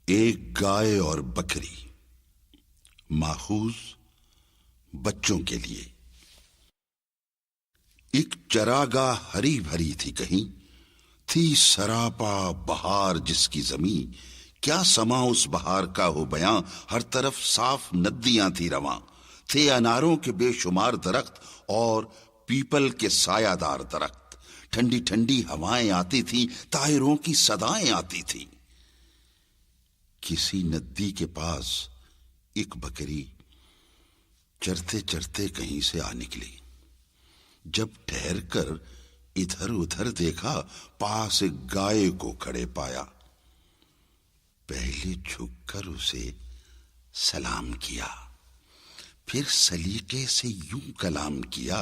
ایک گائے اور بکری، ماخوذ بچوں کے لیے۔ ایک چراگاہ ہری بھری تھی، کہیں تھی سراپا بہار جس کی زمیں، کیا سما اس بہار کا ہو بیاں، ہر طرف صاف ندیاں تھی رواں، تھے اناروں کے بے شمار درخت اور پیپل کے سایہ دار درخت، ٹھنڈی ٹھنڈی ہوائیں آتی تھیں، طائروں کی صدائیں آتی تھیں۔ کسی ندی کے پاس ایک بکری چرتے چرتے کہیں سے آ نکلی، جب ٹھہر کر ادھر ادھر دیکھا، پاس ایک گائے کو کھڑے پایا، پہلے جھک کر اسے سلام کیا، پھر سلیقے سے یوں کلام کیا،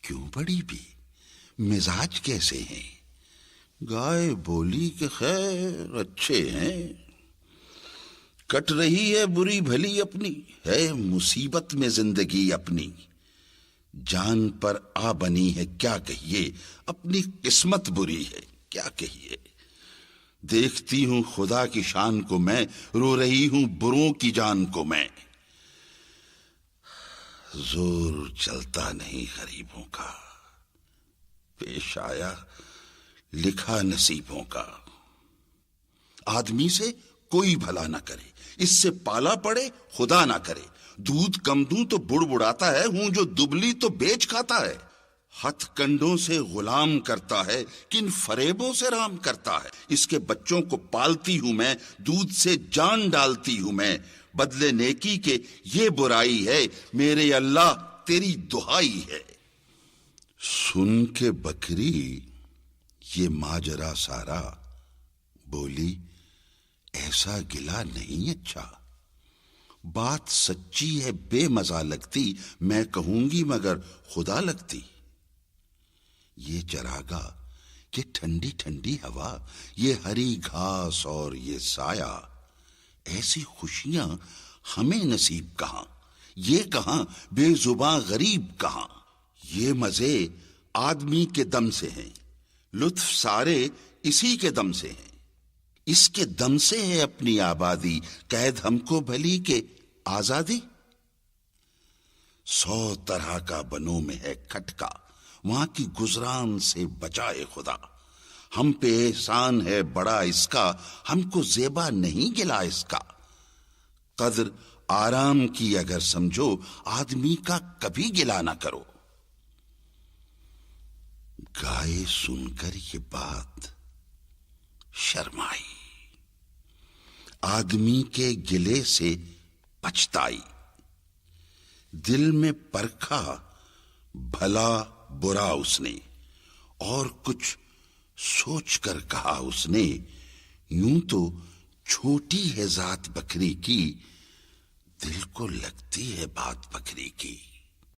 کیوں بڑی بھی، مزاج کیسے ہیں؟ گائے بولی کہ خیر اچھے ہیں، کٹ رہی ہے بری بھلی اپنی، ہے مصیبت میں زندگی اپنی، جان پر آ بنی ہے کیا کہیے، اپنی قسمت بری ہے کیا کہیے، دیکھتی ہوں خدا کی شان کو میں، رو رہی ہوں بروں کی جان کو میں، زور چلتا نہیں غریبوں کا، پیش آیا لکھا نصیبوں کا، آدمی سے کوئی بھلا نہ کرے، اس سے پالا پڑے خدا نہ کرے، دودھ کم دوں تو بڑ بڑاتا ہے، ہوں جو دبلی تو بیچ کھاتا ہے، ہتھ کنڈوں سے غلام کرتا ہے، کن فریبوں سے رام کرتا ہے، اس کے بچوں کو پالتی ہوں میں، دودھ سے جان ڈالتی ہوں میں، بدلے نیکی کے یہ برائی ہے، میرے اللہ تیری دہائی ہے۔ سن کے بکری یہ ماجرا سارا، بولی ایسا گلا نہیں اچھا، بات سچی ہے بے مزہ لگتی، میں کہوں گی مگر خدا لگتی، یہ چراگاہ، یہ ٹھنڈی ٹھنڈی ہوا، یہ ہری گھاس اور یہ سایہ، ایسی خوشیاں ہمیں نصیب کہاں، یہ کہاں بے زباں غریب کہاں، یہ مزے آدمی کے دم سے ہیں، لطف سارے اسی کے دم سے ہیں، اس کے دم سے ہے اپنی آبادی، قید ہم کو بھلی کہ آزادی، 100 طرح کا بنوں میں ہے کھٹکا، وہاں کی گزران سے بچائے خدا، ہم پہ احسان ہے بڑا اس کا، ہم کو زیبا نہیں گلا اس کا، قدر آرام کی اگر سمجھو، آدمی کا کبھی گلا نہ کرو۔ گائے سن کر یہ بات شرمائی، آدمی کے گلے سے پچھتائی، دل میں پرکھا بھلا برا اس نے، اور کچھ سوچ کر کہا اس نے، یوں تو چھوٹی ہے ذات بکری کی، دل کو لگتی ہے بات بکری کی۔